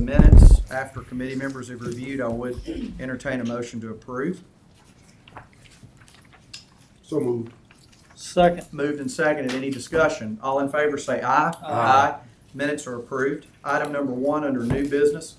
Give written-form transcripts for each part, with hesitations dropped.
Minutes after committee members have reviewed, I would entertain a motion to approve. So moved. Second. Moved and seconded. Any discussion? All in favor say aye. Aye. Minutes are approved. Item number 1 under new business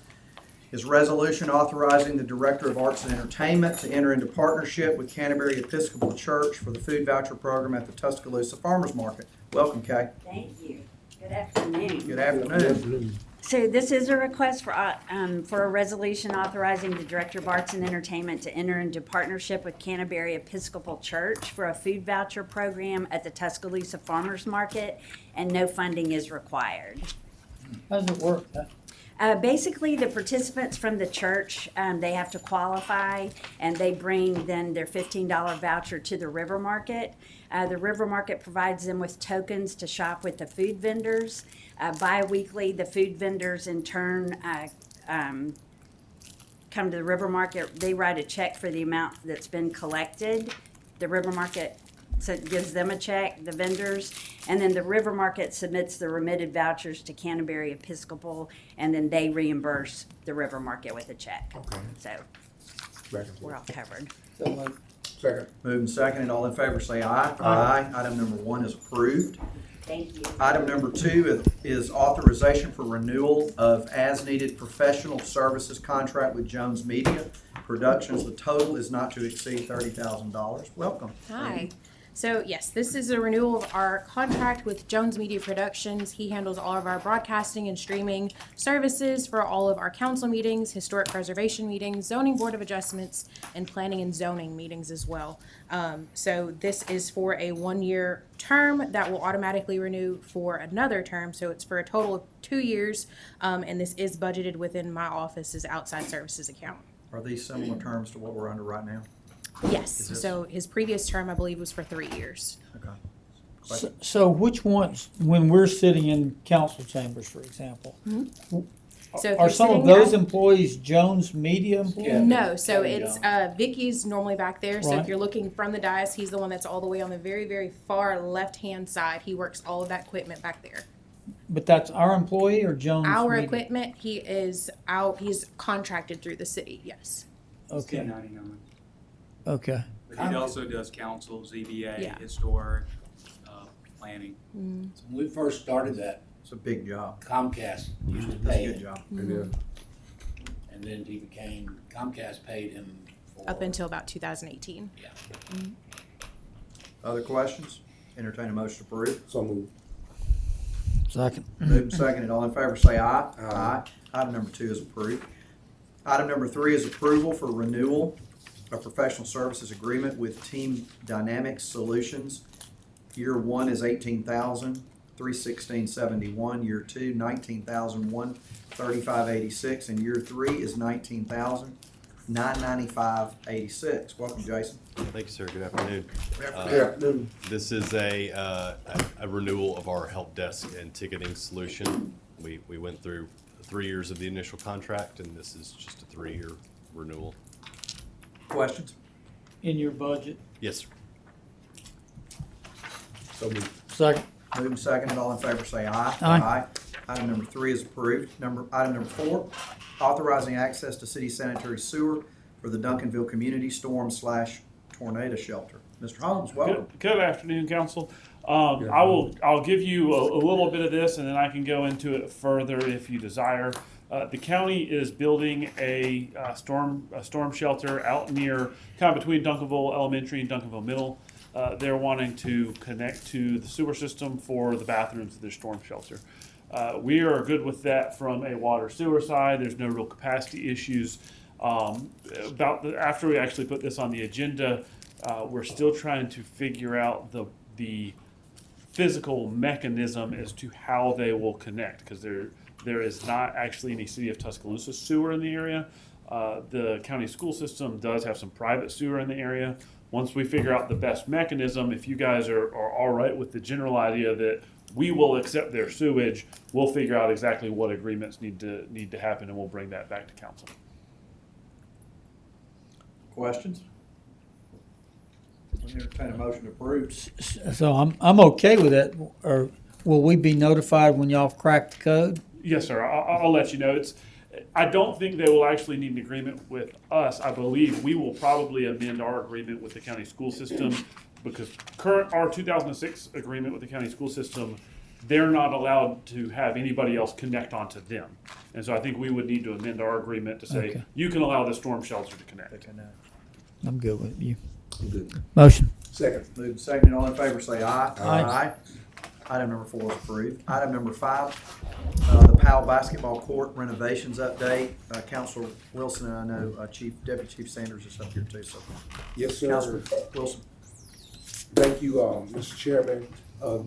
is resolution authorizing the Director of Arts and Entertainment to enter into partnership with Canterbury Episcopal Church for the food voucher program at the Tuscaloosa Farmers Market. Welcome, Kay. Thank you. Good afternoon. Good afternoon. So this is a request for a resolution authorizing the Director of Arts and Entertainment to enter into partnership with Canterbury Episcopal Church for a food voucher program at the Tuscaloosa Farmers Market, and no funding is required. How does it work? Basically, the participants from the church, they have to qualify, and they bring then their $15 voucher to the River Market. The River Market provides them with tokens to shop with the food vendors. Bi-weekly, the food vendors in turn come to the River Market. They write a check for the amount that's been collected. The River Market gives them a check, the vendors, and then the River Market submits the remitted vouchers to Canterbury Episcopal, and then they reimburse the River Market with a check. Okay. So we're all covered. Second. Moved and seconded. All in favor say aye. Aye. Item number 1 is approved. Thank you. Item number 2 is authorization for renewal of as-needed professional services contract with Jones Media Productions. The total is not to exceed $30,000. Welcome. Hi. So yes, this is a renewal of our contract with Jones Media Productions. He handles all of our broadcasting and streaming services for all of our council meetings, historic preservation meetings, zoning board of adjustments, and planning and zoning meetings as well. So this is for a 1-year term that will automatically renew for another term. So it's for a total of 2 years, and this is budgeted within my office's outside services account. Are these similar terms to what we're under right now? Yes. this- So his previous term, I believe, was for 3 years. Okay. So which ones, when we're sitting in council chambers, for example, So if are you're some of sitting those at- employees Jones Media employees? Yeah. No, so Kevin it's Jones. Vicky's normally back there. So Right. if you're looking from the dais, he's the one that's all the way on the very, very far left-hand side. He works all of that equipment back there. But that's our employee or Jones Our Media? equipment, he's contracted through the city, yes. Okay, 1099. okay. But he also does council, ZBA, Yeah. historic, planning. When we first started that, It's a big job. Comcast used to It's a pay good him, job. and then he became, Comcast paid him for. Up until about 2018. Yeah. Other questions? Entertain a motion to approve. So moved. Second. Moved and seconded. All in favor say aye. Aye. Item number 2 is approved. Item number 3 is approval for renewal of professional services agreement with Team Dynamics Solutions. Year 1 is $18,316.71. Year 2, $19,135.86, and year 3 is $19,995.86. Welcome, Jason. Thank you, sir. Good afternoon. Yeah. This is a renewal of our help desk and ticketing solution. We went through 3 years of the initial contract, and this is just a 3-year renewal. Questions? In your budget? Yes, sir. So moved. Second. Moved and seconded. All in favor say aye. Aye. Item number 3 is approved. Item number 4, authorizing access to city sanitary sewer for the Duncanville Community Storm/Tornado Shelter. Mr. Holmes, welcome. Good afternoon, council. I'll give you a little bit of this, and then I can go into it further if you desire. The county is building a storm shelter out near, kind of between Duncanville Elementary and Duncanville Middle. They're wanting to connect to the sewer system for the bathrooms of their storm shelter. We are good with that from a water sewer side. There's no real capacity issues. After we actually put this on the agenda, we're still trying to figure out the physical mechanism as to how they will connect, because there is not actually any City of Tuscaloosa sewer in the area. The county school system does have some private sewer in the area. Once we figure out the best mechanism, if you guys are all right with the general idea that we will accept their sewage, we'll figure out exactly what agreements need to happen, and we'll bring that back to council. Questions? Entertain a motion to approve. So I'm okay with it, or will we be notified when y'all crack the code? Yes, sir. I'll let you know. I don't think they will actually need an agreement with us. I believe we will probably amend our agreement with the county school system because our 2006 agreement with the county school system, they're not allowed to have anybody else connect onto them. And so I think we would need to amend our agreement to say, Okay. you can allow the storm shelter to connect. I'm good with you. Good. Motion. Second. Moved and seconded, all in favor say aye. Aye. Item number 4 is approved. Item number 5, the Powell basketball court renovations update. Counselor Wilson, and I know Deputy Chief Sanders is up here too, so. Yes, sir. Counselor Wilson. Thank you, Mr. Chairman.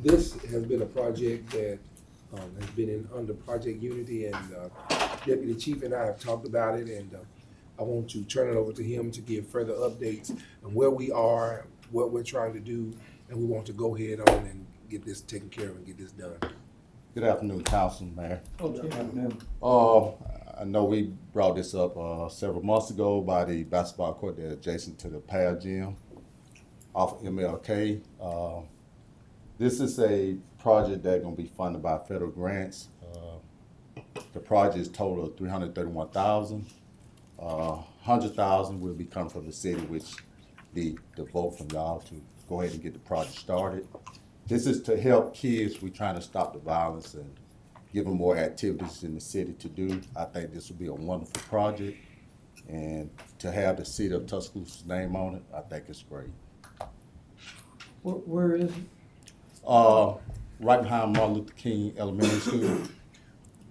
This has been a project that has been under Project Unity, and Deputy Chief and I have talked about it, and I want to turn it over to him to give further updates on where we are, what we're trying to do, and we want to go ahead on and get this taken care of and get this done. Good afternoon, Council, Mayor. Okay. I know we brought this up several months ago by the basketball court that's adjacent to the PAL gym off of MLK. This is a project that's gonna be funded by federal grants. The project is total of $331,000. $100,000 will be coming from the city, which the vote from y'all to go ahead and get the project started. This is to help kids. We're trying to stop the violence and give them more activities in the city to do. I think this will be a wonderful project, and to have the city of Tuscaloosa's name on it, I think it's great. Where is it? Right behind Martin Luther King Elementary School.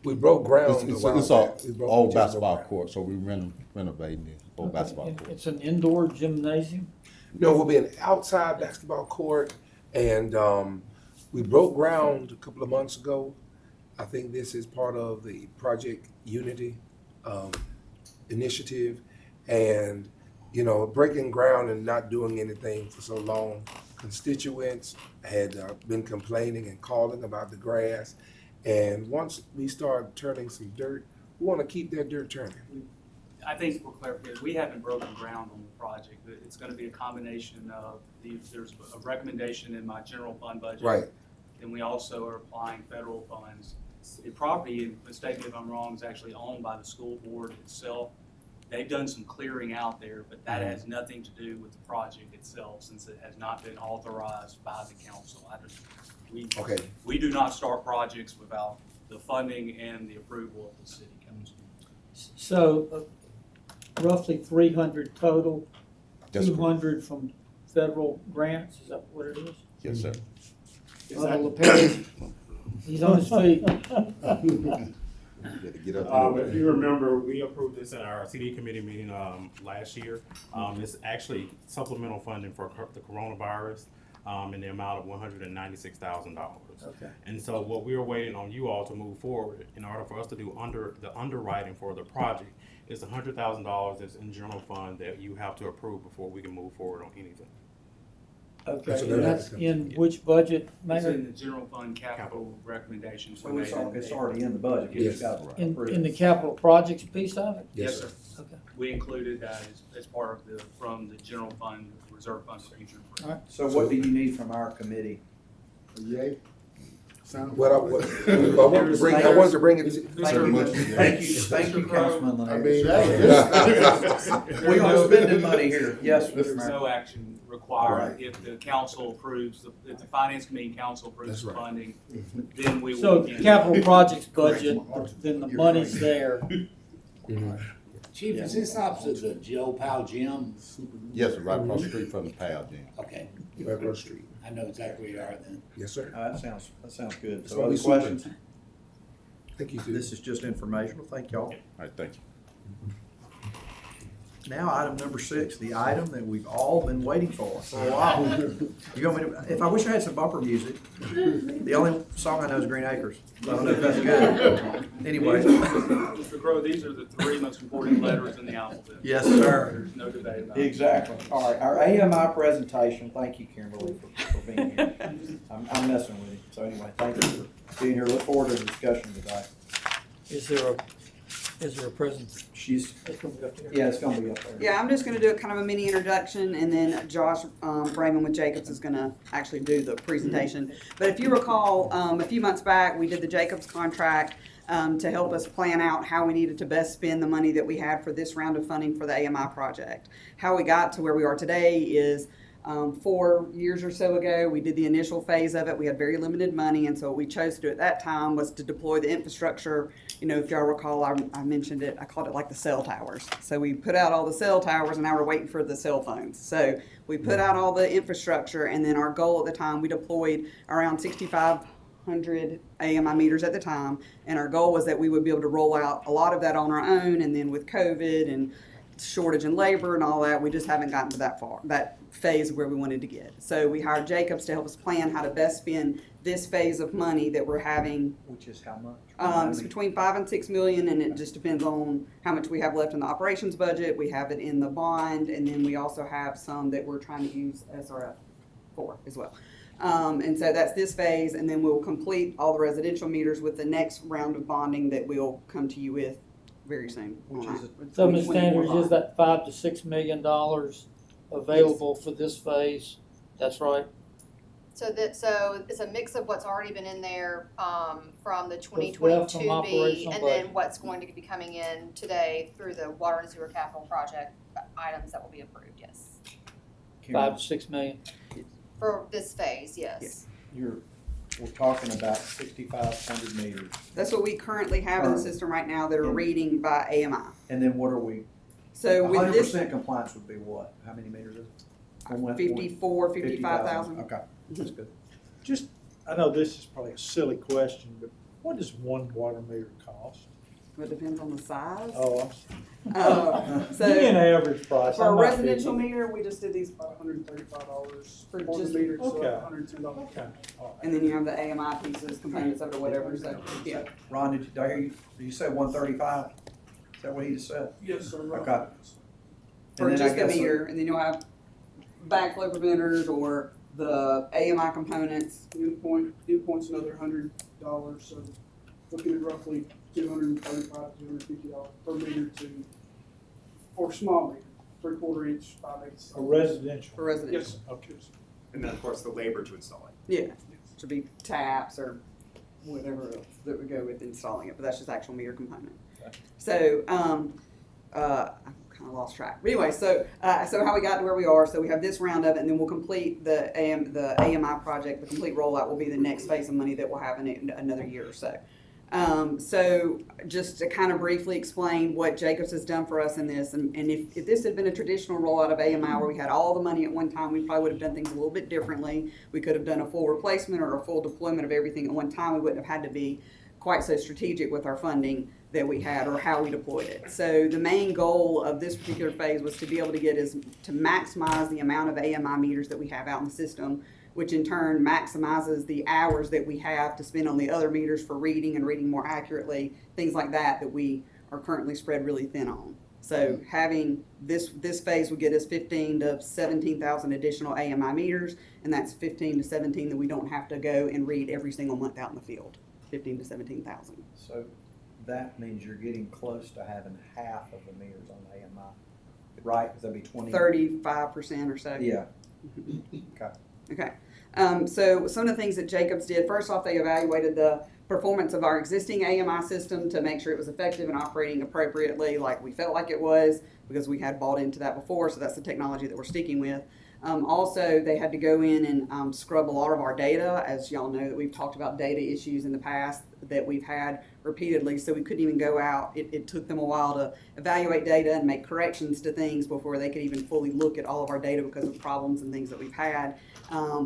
We broke ground. It's around an that. We broke- old we just basketball broke ground. court, so we're renovating the old basketball court. It's an indoor gymnasium? No, we'll be an outside basketball court, and we broke ground a couple of months ago. I think this is part of the Project Unity initiative, and breaking ground and not doing anything for so long. Constituents had been complaining and calling about the grass, and once we start turning some dirt, we want to keep that dirt turning. I think for clarification, we haven't broken ground on the project. It's gonna be a combination of there's a recommendation in my general fund budget. Right. Then we also are applying federal funds. The property, and mistake me if I'm wrong, is actually owned by the school board itself. They've done some clearing out there, but that has nothing to do with the project itself, since it has not been authorized by the council. Okay. We do not start projects without the funding and the approval of the city council. So roughly 300 total, That's correct. 200 from federal grants, is that what it is? Yes, sir. LePage, he's on his feet. You had to get up If you remember, we approved this at our CD committee meeting last year. It's actually supplemental funding for the coronavirus in the amount of $196,000. Okay. And so what we are waiting on you all to move forward in order for us to do the underwriting for the project is $100,000 that's in general fund that you have to approve before we can move forward on anything. Okay, So and that's in which budget, It's Mayor? in the general fund capital recommendations. So it's already in the budget. You just Yes. got to In approve the it. capital projects piece of it? Yes, sir. Okay. We included that as part of from the general fund, reserve fund for future. All right. So what do you need from our committee? Yay. What I wanted to bring it to. Thank you, Councilman I Lennox. mean, We are spending money here. Yes, Mr. There's Mayor. no action required Right. if the council approves, if the finance committee and council approves That's the right. funding, then we will. So begin. capital projects budget, then the money's there. Chief, is this opposite the Joe Powell gym? Yes, sir, right across the street from the PAL gym. Okay, Right across the street. I know exactly where you are then. Yes, sir. That sounds good. It's So gonna other be super. questions? Thank you, too. This is just informational. Thank y'all. All right, thank you. Now, item number 6, the item that we've all been waiting for a while. You want me to, if I wish I had some bumper music. The only song I know is Green Acres. So I don't know if that's good. Anyway. Mr. Crowe, these are the 3 most important letters in the alphabet. Yes, sir. There's no debate about it. Exactly. All right, our AMI presentation, thank you, Kimberly, for being here. I'm messing with you. So anyway, thank you for being here. Look forward to the discussion today. Is there a presence? She's, It's gonna be up there. yeah, it's gonna be up there. Yeah, I'm just gonna do a kind of a mini introduction, and then Josh Brayman with Jacobs is gonna actually do the presentation. But if you recall, a few months back, we did the Jacobs contract. to help us plan out how we needed to best spend the money that we had for this round of funding for the AMI project. How we got to where we are today is 4 years or so ago, we did the initial phase of it. We had very limited money, and so what we chose to do at that time was to deploy the infrastructure. You know, if y'all recall, I mentioned it, I called it like the cell towers. So we put out all the cell towers, and now we're waiting for the cell phones. So we put out all the infrastructure, and then our goal at the time, we deployed around 6,500 AMI meters at the time, and our goal was that we would be able to roll out a lot of that on our own, and then with COVID and shortage in labor and all that, we just haven't gotten to that phase where we wanted to get. So we hired Jacobs to help us plan how to best spend this phase of money that we're having. Which is how much? It's between 5 and 6 million, and it just depends on how much we have left in the operations budget. We have it in the bond, and then we also have some that we're trying to use SRF for as well. And so that's this phase, and then we'll complete all the residential meters with the next round of bonding that we'll come to you with very soon. Which is So, Ms. Sanders, is that $5 to $6 million available for this phase? That's right? So it's a mix of what's already been in there, from the left 2022 from B, operational and budget. then what's going to be coming in today through the water and sewer capital project items that will be approved, yes. 5 to 6 million? For this phase, yes. We're talking about 6,500 meters. That's what we currently have in the system right now that are reading by AMI. And then what are we? So with this, 100% compliance would be what? How many meters is it? 54, 55,000. Okay, that's good. Just, I know this is probably a silly question, but what does one water meter cost? It depends on the size. Oh, give me an So average price. for a I'm not residential picky. meter, we just did these, $135 For for the just- meter, so okay. $110. Okay, all right. and then you have the AMI pieces, components of it or whatever, so, yeah. Ron, did I hear you, did you say 135? Is that what he just said? Yes, sir. Okay. For And then I just the guess meter, and then you'll have backflow preventers or the AMI components. Endpoint's another $100, so looking at roughly $235, $250 per meter for small meter, 3/4 inch, 5/8. For residential? For residential. Yes, okay. And then, of course, the labor to install it. Yeah, should be taps or whatever else that would go with installing it, but that's just actual meter component. So, I kind of lost track. But anyway, so how we got to where we are, so we have this round of it, and then we'll complete the AMI project. The complete rollout will be the next phase of money that we'll have in another year or so. So just to kind of briefly explain what Jacobs has done for us in this, and if this had been a traditional rollout of AMI where we had all the money at one time, we probably would have done things a little bit differently. We could have done a full replacement or a full deployment of everything at one time. We wouldn't have had to be quite so strategic with our funding that we had or how we deployed it. So the main goal of this particular phase was to be able to to maximize the amount of AMI meters that we have out in the system, which in turn maximizes the hours that we have to spend on the other meters for reading and reading more accurately, things like that we are currently spread really thin on. So having this phase would get us 15 to 17,000 additional AMI meters, and that's 15 to 17 that we don't have to go and read every single month out in the field, 15 to 17,000. So that means you're getting close to having half of the meters on AMI, right? Because that'd be 20. 35% or so. Yeah. Okay. Okay. So some of the things that Jacobs did, first off, they evaluated the performance of our existing AMI system to make sure it was effective and operating appropriately like we felt like it was, because we had bought into that before, so that's the technology that we're sticking with. Also, they had to go in and scrub a lot of our data. As y'all know, that we've talked about data issues in the past that we've had repeatedly, so we couldn't even go out. It took them a while to evaluate data and make corrections to things before they could even fully look at all of our data because of problems and things that we've had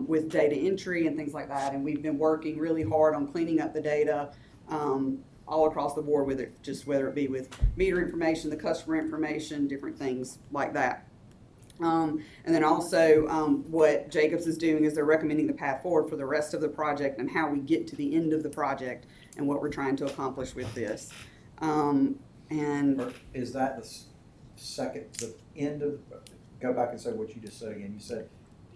with data entry and things like that. And we've been working really hard on cleaning up the data all across the board with it, just whether it be with meter information, the customer information, different things like that. And then also what Jacobs is doing is they're recommending the path forward for the rest of the project and how we get to the end of the project and what we're trying to accomplish with this. And is that the end of, go back and say what you just said again. You said,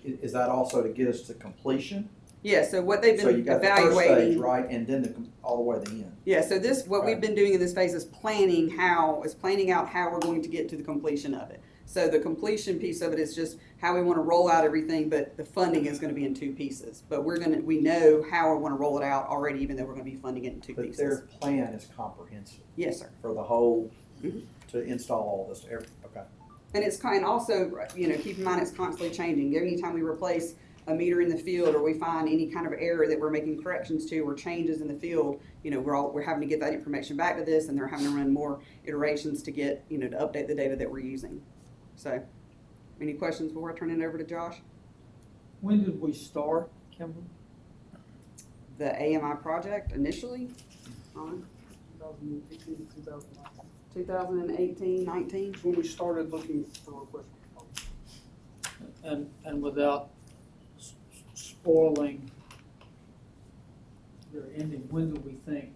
is that also to get us to completion? yeah, so what they've So you been got the first evaluating. stage, right, and then all the way to the end. Yeah, so what Right. we've been doing in this phase is planning out how we're going to get to the completion of it. So the completion piece of it is just how we want to roll out everything, but the funding is going to be in two pieces. But we know how we want to roll it out already, even though we're going to be funding it in two But pieces. their plan is comprehensive Yes, sir. for the whole, Mhm. to install all this, okay. And it's kind also, keep in mind it's constantly changing. Anytime we replace a meter in the field or we find any kind of error that we're making corrections to or changes in the field, we're having to get that information back to this, and they're having to run more iterations to get, to update the data that we're using. So, any questions before I turn it over to Josh? When did we start, Kimberly? The AMI project initially, 2018, 2019. 2018, 19. When we started looking for requests. And without spoiling their ending, when do we think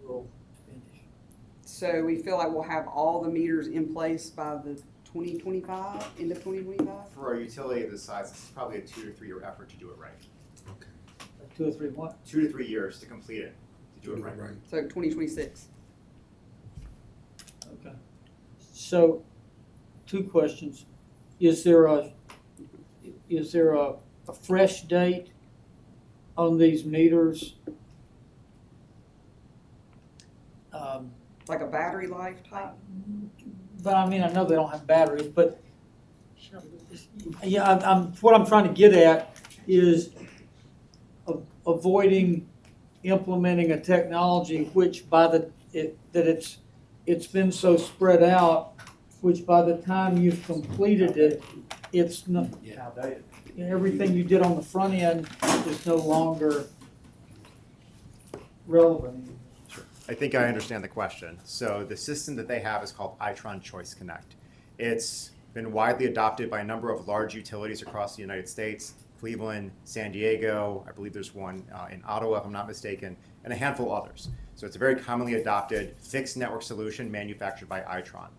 we'll finish? So we feel like we'll have all the meters in place by the 2025, end of 2025. For a utility of this size, it's probably a 2 to 3 year effort to do it right. Like 2 or 3 what? 2 to 3 years to complete it, to do it right. So 2026. Okay. So, 2 questions. Is there a fresh date on these meters? Like a battery life type? But I mean, I know they don't have batteries, but yeah, what I'm trying to get at is avoiding implementing a technology which it's been so spread out, which by the time you've completed it, it's not, Outdated. everything you did on the front end is no longer relevant. I think I understand the question. So the system that they have is called Itron Choice Connect. It's been widely adopted by a number of large utilities across the United States, Cleveland, San Diego, I believe there's one in Ottawa if I'm not mistaken, and a handful of others. So it's a very commonly adopted fixed network solution manufactured by Itron.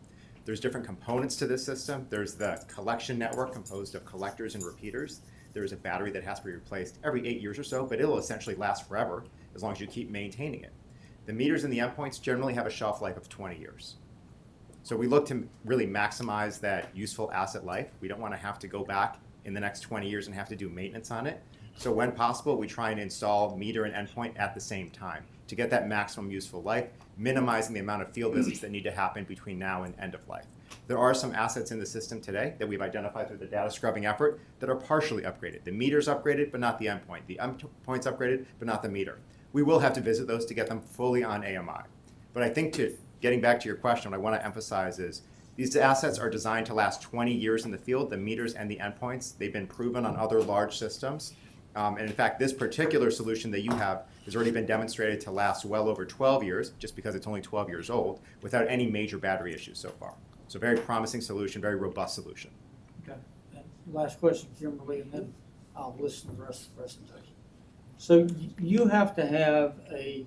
There's different components to this system. There's the collection network composed of collectors and repeaters. There's a battery that has to be replaced every 8 years or so, but it'll essentially last forever as long as you keep maintaining it. The meters and the endpoints generally have a shelf life of 20 years. So we look to really maximize that useful asset life. We don't want to have to go back in the next 20 years and have to do maintenance on it. So when possible, we try and install meter and endpoint at the same time to get that maximum useful life, minimizing the amount of field visits that need to happen between now and end of life. There are some assets in the system today that we've identified through the data scrubbing effort that are partially upgraded. The meter's upgraded, but not the endpoint. The endpoint's upgraded, but not the meter. We will have to visit those to get them fully on AMI. But I think getting back to your question, what I want to emphasize is these assets are designed to last 20 years in the field, the meters and the endpoints. They've been proven on other large systems. And in fact, this particular solution that you have has already been demonstrated to last well over 12 years, just because it's only 12 years old, without any major battery issues so far. So very promising solution, very robust solution. Okay. And last question, Kimberly, and then I'll listen to the rest of the presentation. So you have to have a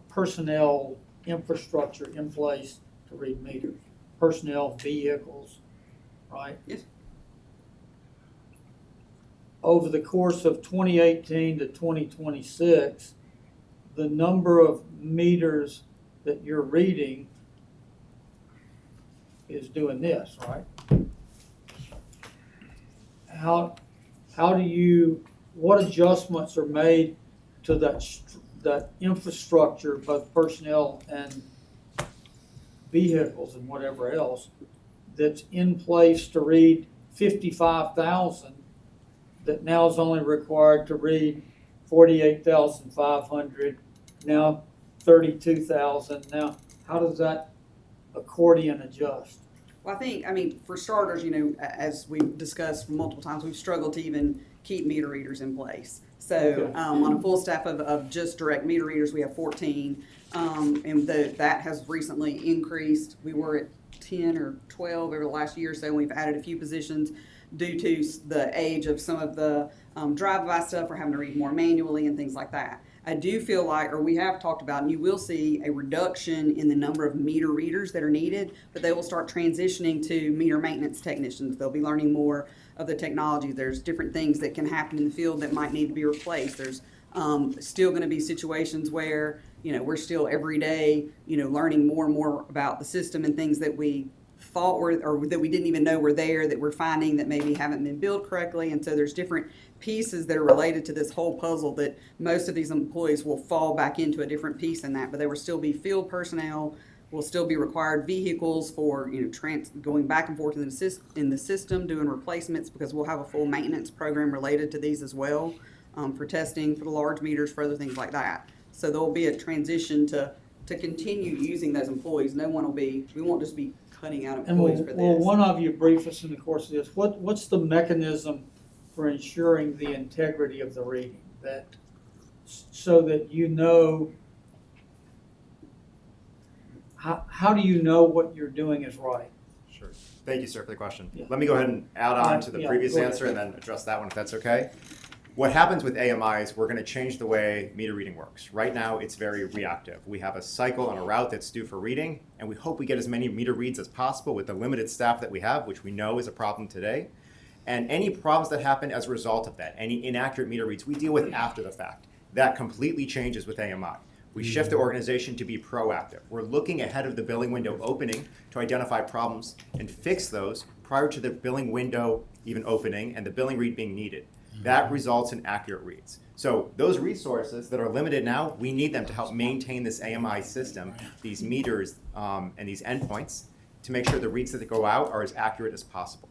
personnel infrastructure in place to read meters, personnel, vehicles, right? Yes. Over the course of 2018 to 2026, the number of meters that you're reading is doing this, right? What adjustments are made to that infrastructure, both personnel and vehicles and whatever else, that's in place to read 55,000 that now is only required to read 48,500, now 32,000. Now, how does that accordion adjust? Well, I mean, for starters, as we've discussed multiple times, we've struggled to even keep meter readers in place. So on a full staff of just direct meter readers, we have 14, and that has recently increased. We were at 10 or 12 over the last year or so, and we've added a few positions due to the age of some of the drive-by stuff or having to read more manually and things like that. I do feel like, or we have talked about, and you will see a reduction in the number of meter readers that are needed, but they will start transitioning to meter maintenance technicians. They'll be learning more of the technology. There's different things that can happen in the field that might need to be replaced. There's still going to be situations where, we're still every day, learning more and more about the system and things that we fault or that we didn't even know were there, that we're finding that maybe haven't been billed correctly. And so there's different pieces that are related to this whole puzzle that most of these employees will fall back into a different piece in that, but there will still be field personnel, will still be required vehicles for, going back and forth in the system, doing replacements, because we'll have a full maintenance program related to these as well, for testing, for the large meters, for other things like that. So there'll be a transition to continue using those employees. We won't just be cutting out And employees for this. will one of you brief us in the course of this? What's the mechanism for ensuring the integrity of the reading, so that you know, how do you know what you're doing is right? Sure. Thank you, sir, for the question. Yeah. Let me go ahead and add on to the Yeah, previous go ahead. answer and then address that one if that's okay. What happens with AMI is we're going to change the way meter reading works. Right now, it's very reactive. We have a cycle and a route that's due for reading, and we hope we get as many meter reads as possible with the limited staff that we have, which we know is a problem today. And any problems that happen as a result of that, any inaccurate meter reads, we deal with after the fact. That completely changes with AMI. We shift the organization to be proactive. We're looking ahead of the billing window opening to identify problems and fix those prior to the billing window even opening and the billing read being needed. That results in accurate reads. So those resources that are limited now, we need them to help maintain this AMI system, these meters and these endpoints, to make sure the reads that go out are as accurate as possible.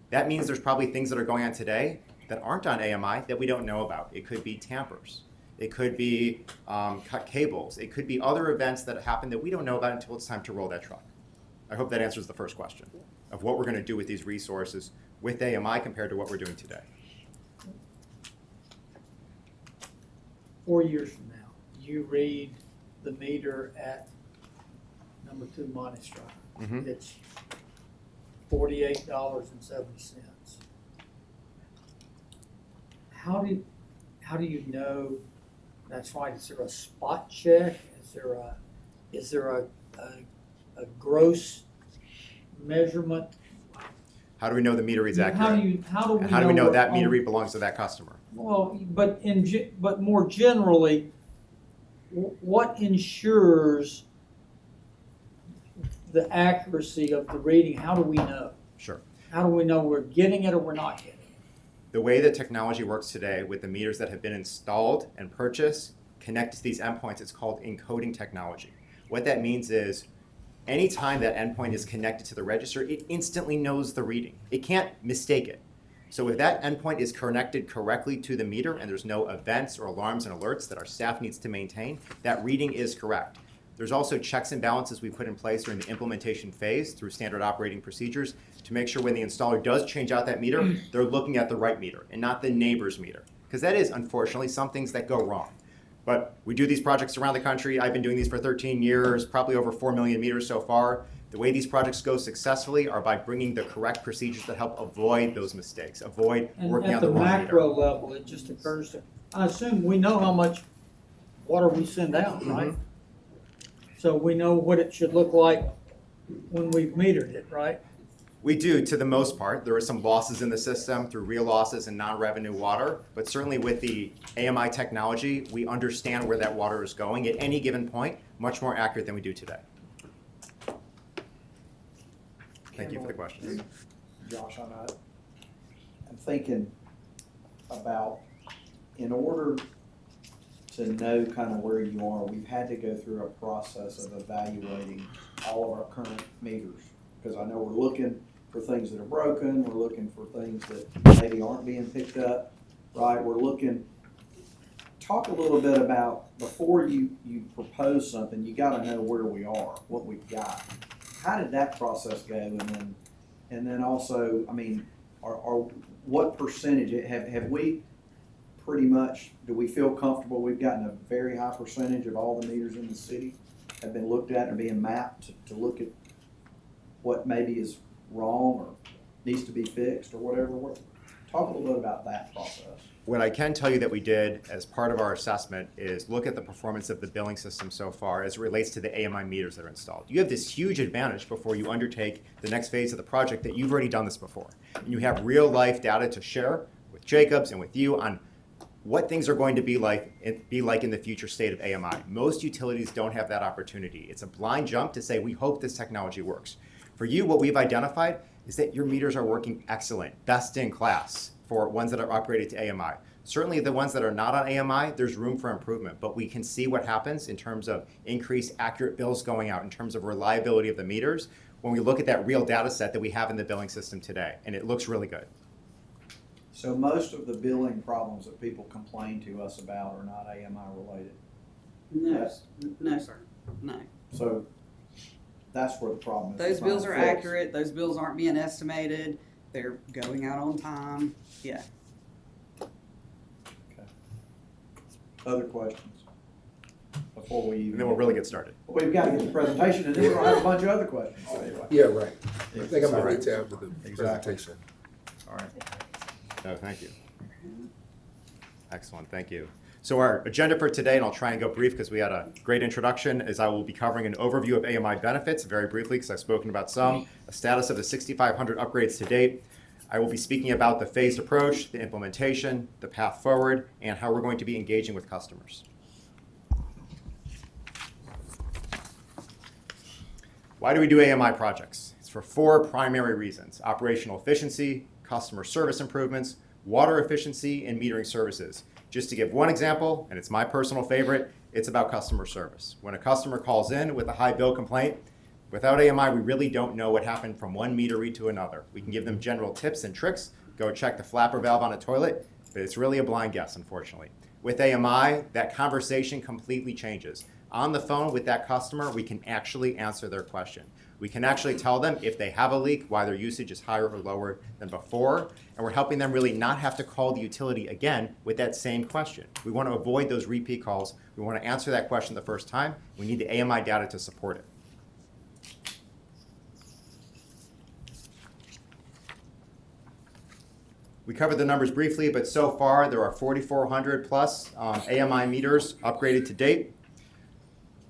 That means there's probably things that are going on today that aren't on AMI that we don't know about. It could be tampers. It could be cut cables. It could be other events that happen that we don't know about until it's time to roll that truck. I hope that answers the first question of what we're going to do with these resources with AMI compared to what we're doing today. 4 years from now, you read the meter at number 2 Montes Drive. Mhm. It's $48.70. How do you know that's right? Is there a spot check? Is there a gross measurement? How do we know the meter read's accurate? How do we and how do we know that what- meter read belongs to that customer? Well, but more generally, what ensures the accuracy of the reading? How do we know? Sure. How do we know we're getting it or we're not getting it? The way that technology works today with the meters that have been installed and purchased, connected to these endpoints, it's called encoding technology. What that means is anytime that endpoint is connected to the register, it instantly knows the reading. It can't mistake it. So if that endpoint is connected correctly to the meter and there's no events or alarms and alerts that our staff needs to maintain, that reading is correct. There's also checks and balances we put in place during the implementation phase through standard operating procedures to make sure when the installer does change out that meter, they're looking at the right meter and not the neighbor's meter. Because that is, unfortunately, some things that go wrong. But we do these projects around the country. I've been doing these for 13 years, probably over 4 million meters so far. The way these projects go successfully are by bringing the correct procedures that help avoid those mistakes, avoid And working at on the the wrong macro meter. level, it just occurs to, I assume we know how much water we send out, right? So we know what it should look like when we've metered it, right? We do, to the most part. There are some losses in the system through real losses and non-revenue water, but certainly with the AMI technology, we understand where that water is going at any given point, much more accurate than we do today. Thank you for the question. Josh, I'm thinking about, in order to know kind of where you are, we've had to go through a process of evaluating all of our current meters. Because I know we're looking for things that are broken, we're looking for things that maybe aren't being picked up, right? We're looking, talk a little bit about, before you propose something, you gotta know where we are, what we've got. How did that process go? And then also, I mean, what percentage, have we pretty much, do we feel comfortable we've gotten a very high percentage of all the meters in the city have been looked at and being mapped to look at what maybe is wrong or needs to be fixed or whatever? Talk a little bit about that process. What I can tell you that we did as part of our assessment is look at the performance of the billing system so far as it relates to the AMI meters that are installed. You have this huge advantage before you undertake the next phase of the project that you've already done this before. And you have real life data to share with Jacobs and with you on what things are going to be like in the future state of AMI. Most utilities don't have that opportunity. It's a blind jump to say, we hope this technology works. For you, what we've identified is that your meters are working excellent, best in class for ones that are upgraded to AMI. Certainly the ones that are not on AMI, there's room for improvement, but we can see what happens in terms of increased accurate bills going out, in terms of reliability of the meters, when we look at that real data set that we have in the billing system today, and it looks really good. So most of the billing problems that people complain to us about are not AMI related. No, Yes. no, sir, no. So that's where the problem is. Those We're bills trying are to fix. accurate, those bills aren't being estimated, they're going out on time, yeah. Other questions? Before we even. And then we'll really get started. We've got to get the presentation and then we're gonna have a bunch of other questions. So anyway. Yeah, right. I think I might wait till after the Exactly. presentation. All right. No, thank you. Excellent, thank you. So our agenda for today, and I'll try and go brief because we had a great introduction, is I will be covering an overview of AMI benefits very briefly because I've spoken about some, a status of the 6,500 upgrades to date. I will be speaking about the phased approach, the implementation, the path forward, and how we're going to be engaging with customers. Why do we do AMI projects? It's for 4 primary reasons: operational efficiency, customer service improvements, water efficiency, and metering services. Just to give one example, and it's my personal favorite, it's about customer service. When a customer calls in with a high bill complaint, without AMI, we really don't know what happened from one meter read to another. We can give them general tips and tricks, go check the flapper valve on a toilet, but it's really a blind guess, unfortunately. With AMI, that conversation completely changes. On the phone with that customer, we can actually answer their question. We can actually tell them if they have a leak, why their usage is higher or lower than before, and we're helping them really not have to call the utility again with that same question. We want to avoid those repeat calls. We want to answer that question the first time. We need the AMI data to support it. We covered the numbers briefly, but so far there are 4,400 plus AMI meters upgraded to date.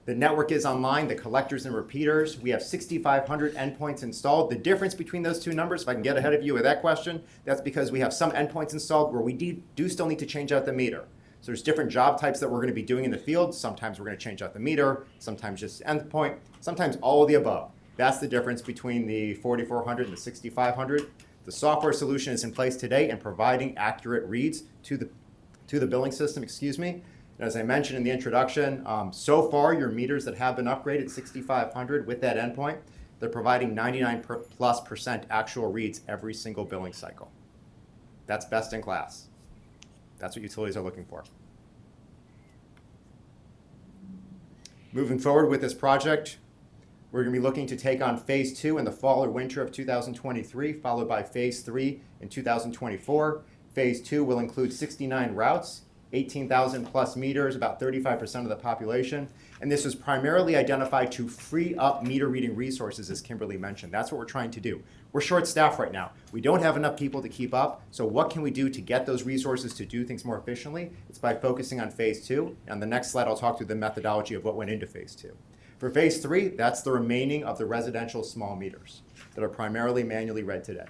The network is online, the collectors and repeaters. We have 6,500 endpoints installed. The difference between those two numbers, if I can get ahead of you with that question, that's because we have some endpoints installed where we do still need to change out the meter. So there's different job types that we're going to be doing in the field. Sometimes we're going to change out the meter, sometimes just endpoint, sometimes all of the above. That's the difference between the 4,400 and the 6,500. The software solution is in place today and providing accurate reads to the billing system, And as I mentioned in the introduction, so far your meters that have been upgraded 6,500 with that endpoint, they're providing 99+% actual reads every single billing cycle. That's best in class. That's what utilities are looking for. Moving forward with this project, we're going to be looking to take on phase 2 in the fall or winter of 2023, followed by phase 3 in 2024. Phase 2 will include 69 routes, 18,000 plus meters, about 35% of the population. And this was primarily identified to free up meter reading resources, as Kimberly mentioned. That's what we're trying to do. We're short-staffed right now. We don't have enough people to keep up. So what can we do to get those resources to do things more efficiently? It's by focusing on phase 2. On the next slide, I'll talk through the methodology of what went into phase 2. For phase 3, that's the remaining of the residential small meters that are primarily manually read today.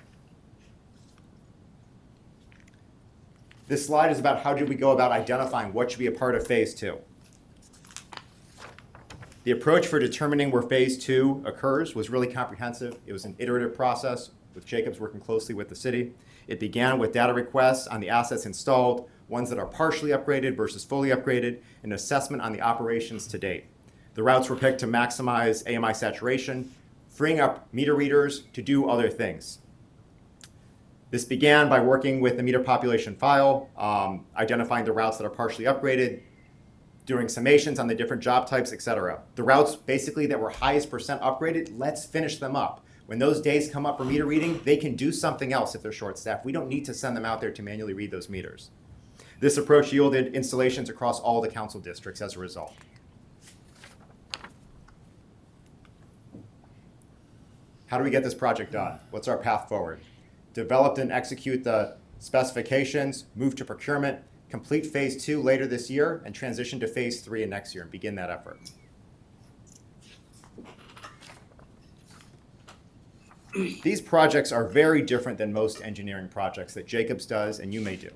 This slide is about how did we go about identifying what should be a part of phase 2. The approach for determining where phase 2 occurs was really comprehensive. It was an iterative process with Jacobs working closely with the city. It began with data requests on the assets installed, ones that are partially upgraded versus fully upgraded, and assessment on the operations to date. The routes were picked to maximize AMI saturation, freeing up meter readers to do other things. This began by working with the meter population file, identifying the routes that are partially upgraded, doing summations on the different job types, etc. The routes basically that were highest percent upgraded, let's finish them up. When those days come up for meter reading, they can do something else if they're short-staffed. We don't need to send them out there to manually read those meters. This approach yielded installations across all the council districts as a result. How do we get this project done? What's our path forward? Developed and execute the specifications, move to procurement, complete phase 2 later this year, and transition to phase 3 next year and begin that effort. These projects are very different than most engineering projects that Jacobs does and you may do.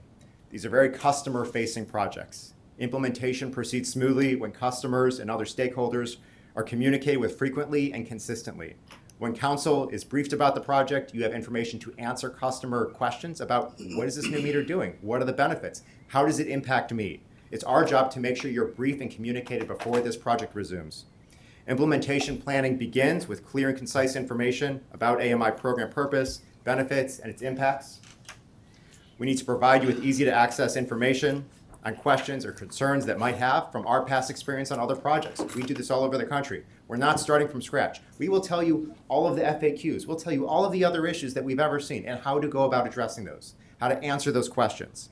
These are very customer-facing projects. Implementation proceeds smoothly when customers and other stakeholders are communicated with frequently and consistently. When council is briefed about the project, you have information to answer customer questions about what is this new meter doing? What are the benefits? How does it impact me? It's our job to make sure you're briefed and communicated before this project resumes. Implementation planning begins with clear and concise information about AMI program purpose, benefits, and its impacts. We need to provide you with easy to access information on questions or concerns that might have from our past experience on other projects. We do this all over the country. We're not starting from scratch. We will tell you all of the FAQs. We'll tell you all of the other issues that we've ever seen and how to go about addressing those, how to answer those questions.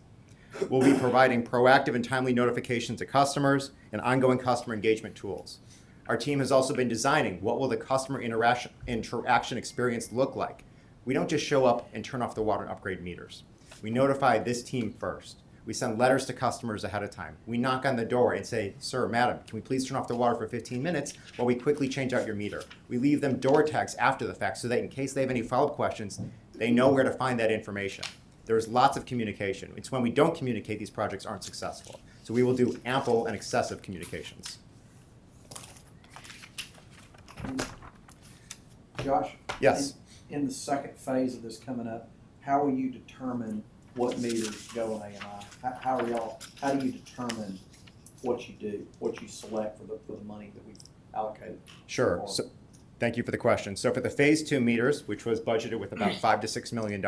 We'll be providing proactive and timely notifications to customers and ongoing customer engagement tools. Our team has also been designing what will the customer interaction experience look like. We don't just show up and turn off the water and upgrade meters. We notify this team first. We send letters to customers ahead of time. We knock on the door and say, sir, madam, can we please turn off the water for 15 minutes while we quickly change out your meter? We leave them door tags after the fact so that in case they have any follow-up questions, they know where to find that information. There's lots of communication. It's when we don't communicate these projects aren't successful. So we will do ample and excessive communications. Josh? Yes. In the second phase of this coming up, how will you determine what meters go on AMI? How do you determine what you do, what you select for the money that we've allocated? Sure. So, thank you for the question. So for the phase 2 meters, which was budgeted with about $5 to $6 million,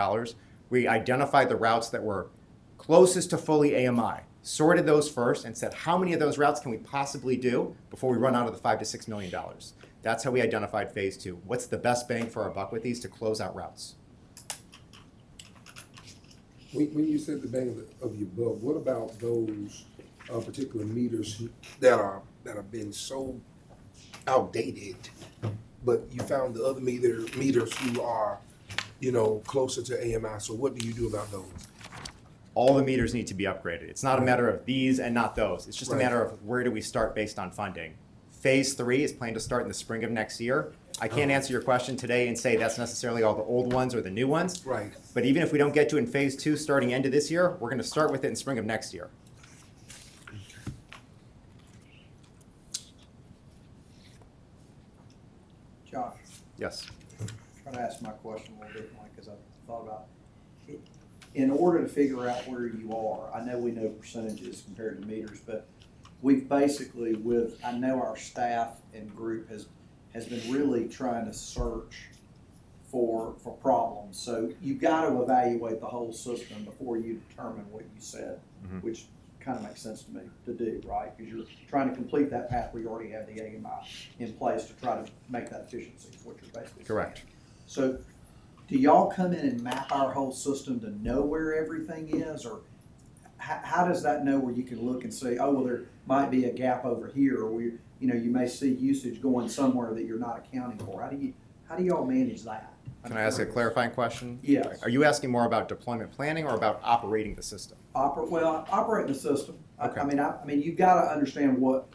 we identified the routes that were closest to fully AMI, sorted those first, and said how many of those routes can we possibly do before we run out of the $5 to $6 million. That's how we identified phase 2. What's the best bang for our buck with these to close out routes? When you said the bang of your buck, what about those particular meters that have been so outdated, but you found the other meters who are, closer to AMI? So what do you do about those? All the meters need to be upgraded. It's not a matter of these and not those. It's just a Right. matter of where do we start based on funding. Phase 3 is planned to start in the spring of next year. I can't answer your question today and say that's necessarily all the old ones or the new ones. Right. But even if we don't get to in phase 2 starting end of this year, we're going to start with it in spring of next year. Josh, Yes. try to ask my question a little differently because I thought about it. In order to figure out where you are, I know we know percentages compared to meters, but we've basically I know our staff and group has been really trying to search for problems. So you've got to evaluate the whole system before you determine what you said, which kind of makes sense to me to do, right? Because you're trying to complete that path where you already have the AMI in place to try to make that efficiency, is what you're basically saying. Correct. So do y'all come in and map our whole system to know where everything is, or how does that know where you can look and say, oh, well, there might be a gap over here, or you may see usage going somewhere that you're not accounting for? How do y'all manage that? Can I ask a clarifying question? Yes. Are you asking more about deployment planning or about operating the system? Operating the system. Okay. I mean, you've got to understand what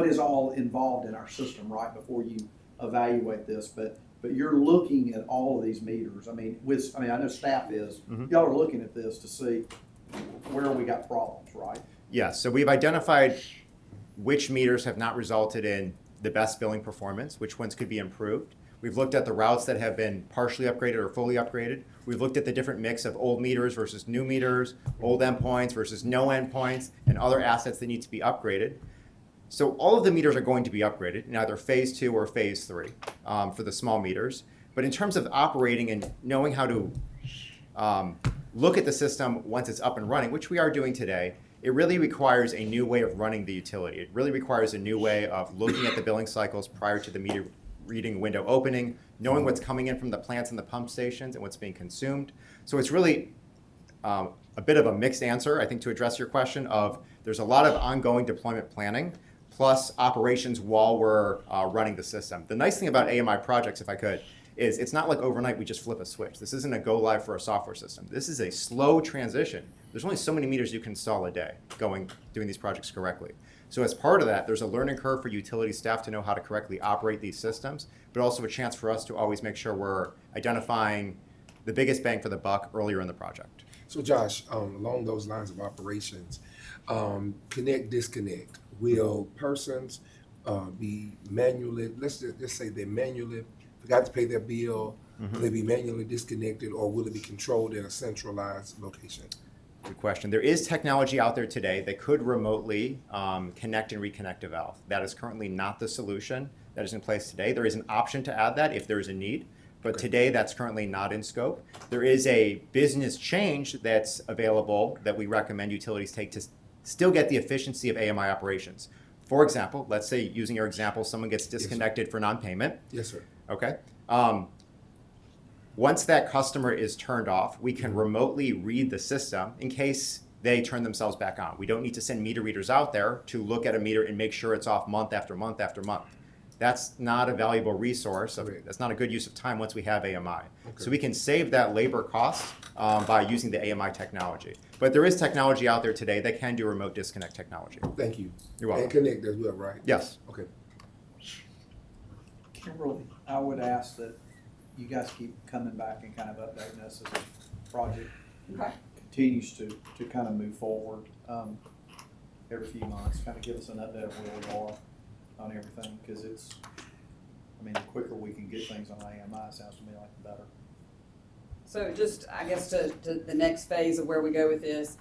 is all involved in our system, right, before you evaluate this. But you're looking at all of these meters. I know staff is. Y'all are looking at this to see where we got problems, right? Yes. So we've identified which meters have not resulted in the best billing performance, which ones could be improved. We've looked at the routes that have been partially upgraded or fully upgraded. We've looked at the different mix of old meters versus new meters, old endpoints versus no endpoints, and other assets that need to be upgraded. So all of the meters are going to be upgraded in either phase 2 or phase 3 for the small meters. But in terms of operating and knowing how to look at the system once it's up and running, which we are doing today, it really requires a new way of running the utility. It really requires a new way of looking at the billing cycles prior to the meter reading window opening, knowing what's coming in from the plants and the pump stations and what's being consumed. So it's really a bit of a mixed answer, I think, to address your question of there's a lot of ongoing deployment planning plus operations while we're running the system. The nice thing about AMI projects, if I could, is it's not like overnight we just flip a switch. This isn't a go live for a software system. This is a slow transition. There's only so many meters you can install a day doing these projects correctly. So as part of that, there's a learning curve for utility staff to know how to correctly operate these systems, but also a chance for us to always make sure we're identifying the biggest bang for the buck earlier in the project. So Josh, along those lines of operations, connect, disconnect, will persons be manually, let's just say they manually forgot to pay their bill, will they be manually disconnected, or will it be controlled in a centralized location? Good question. There is technology out there today that could remotely connect and reconnect a valve. That is currently not the solution that is in place today. There is an option to add that if there is a need, but today that's currently not in scope. There is a business change that's available that we recommend utilities take to still get the efficiency of AMI operations. For example, let's say, using your example, someone gets disconnected for non-payment. Yes, sir. Okay. Once that customer is turned off, we can remotely read the system in case they turn themselves back on. We don't need to send meter readers out there to look at a meter and make sure it's off month after month after month. That's not a valuable resource. That's not a good use of time once we have AMI. Okay. So we can save that labor cost by using the AMI technology. But there is technology out there today that can do remote disconnect technology. Thank you. You're welcome. And connect as well, right? Yes. Okay. Kimberly, I would ask that you guys keep coming back and kind of updating us as the project continues to kind of move forward every few months. Kind of give us an update of where we are on everything, because it's, I mean, the quicker we can get things on AMI, sounds to me like the better. So just, I guess, to the next phase of where we go with this,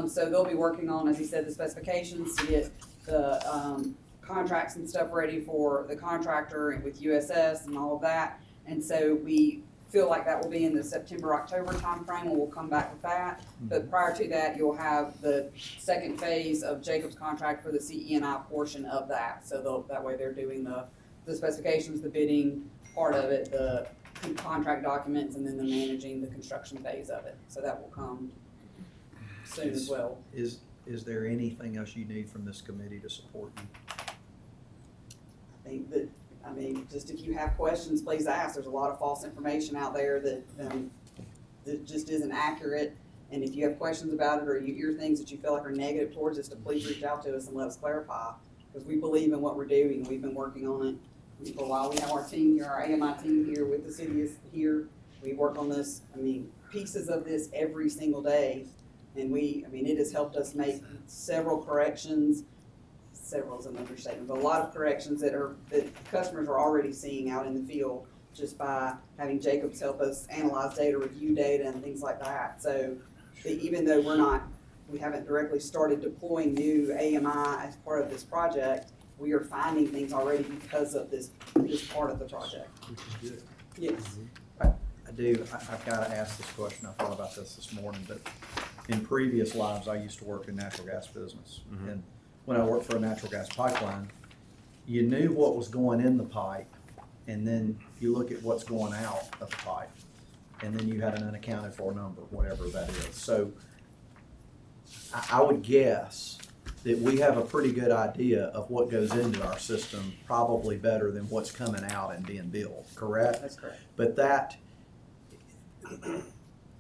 so they'll be working on, as he said, the specifications to get the contracts and stuff ready for the contractor and with USS and all of that. And so we feel like that will be in the September-October timeframe, and we'll come back with that. But prior to that, you'll have the second phase of Jacob's contract for the CE&I portion of that. So that way they're doing the specifications, the bidding part of it, the contract documents, and then the managing the construction phase of it. So that will come soon as well. Is there anything else you need from this committee to support you? I think that, I mean, just if you have questions, please ask. There's a lot of false information out there that just isn't accurate. And if you have questions about it, or you hear things that you feel like are negative towards us, to please reach out to us and let us clarify. Because we believe in what we're doing. We've been working on it for a while. We have our team here, our AMI team here with the city is here. We work on this, I mean, pieces of this every single day. And it has helped us make several corrections. Several is an understatement, but a lot of corrections that customers are already seeing out in the field just by having Jacobs help us analyze data, review data, and things like that. So even though we haven't directly started deploying new AMI as part of this project, we are finding things already because of this part of the project. Which is good. Yes. I've got to ask this question. I thought about this morning, but in previous lives, I used to work in natural gas business. And when I worked for a natural gas pipeline, you knew what was going in the pipe, and then you look at what's going out of the pipe, and then you had an unaccounted for number, whatever that is. So I would guess that we have a pretty good idea of what goes into our system, probably better than what's coming out and being billed, correct? That's correct. But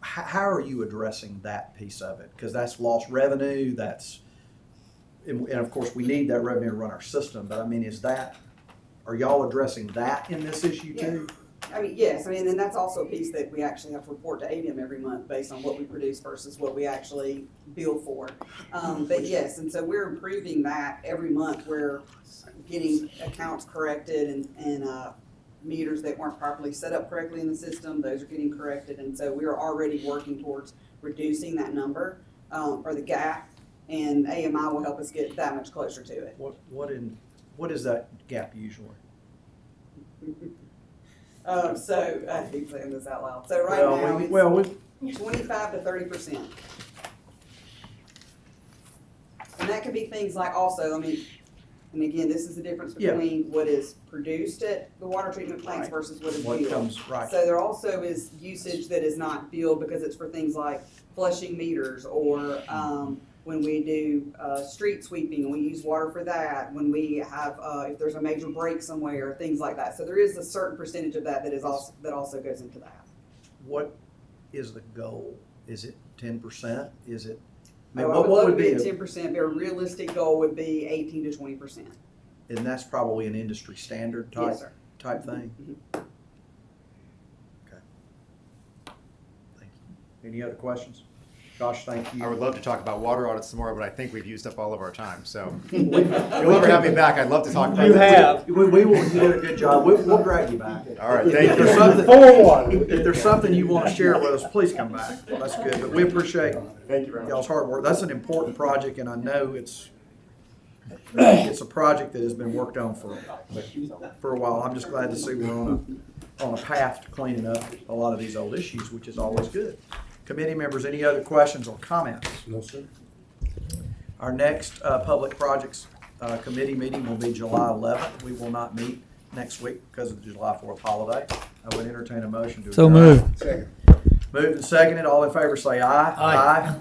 how are you addressing that piece of it? Because that's lost revenue, and of course, we need that revenue to run our system, but I mean, are y'all addressing that in this issue too? I mean, yes, and that's also a piece that we actually have to report to ADM every month based on what we produce versus what we actually bill for. But yes, and so we're improving that every month. We're getting accounts corrected and meters that weren't properly set up correctly in the system, those are getting corrected. And so we are already working towards reducing that number or the gap. And AMI will help us get that much closer to it. What is that gap usually? So I hate saying this out loud. So right now it's 25 to 30%. And that could be things like also, and again, this is the difference between what is produced at the water treatment plants versus what is billed. So there also is usage that is not billed because it's for things like flushing meters or when we do street sweeping and we use water for that, when we have, if there's a major break somewhere, things like that. So there is a certain percentage of that that also goes into that. What is the goal? Is it 10%? Is it? I would love to be at 10%, but a realistic goal would be 18 to 20%. And that's probably an industry standard type, type thing? Mm-hmm. Okay. Thank you. Any other questions? Gosh, thank you. I would love to talk about water audits some more, but I think we've used up all of our time, so. If you'll ever have me back, I'd love to talk about You that. have. We will, you did a good job. We'll drag you back. All right, thank If there's you. something- If there's something you want to share with us, please come back. That's good, but we appreciate Thank you very much. y'all's hard work. That's an important project, and I know it's a project that has been worked on for a while. I'm just glad to see we're on a path to cleaning up a lot of these old issues, which is always good. Committee members, any other questions or comments? No, sir. Our next Public Projects Committee meeting will be July 11th. We will not meet next week because of the July 4th holiday. I would entertain a motion to adjourn. So moved. Second. Moved and seconded. All in favor say aye. Aye. Aye.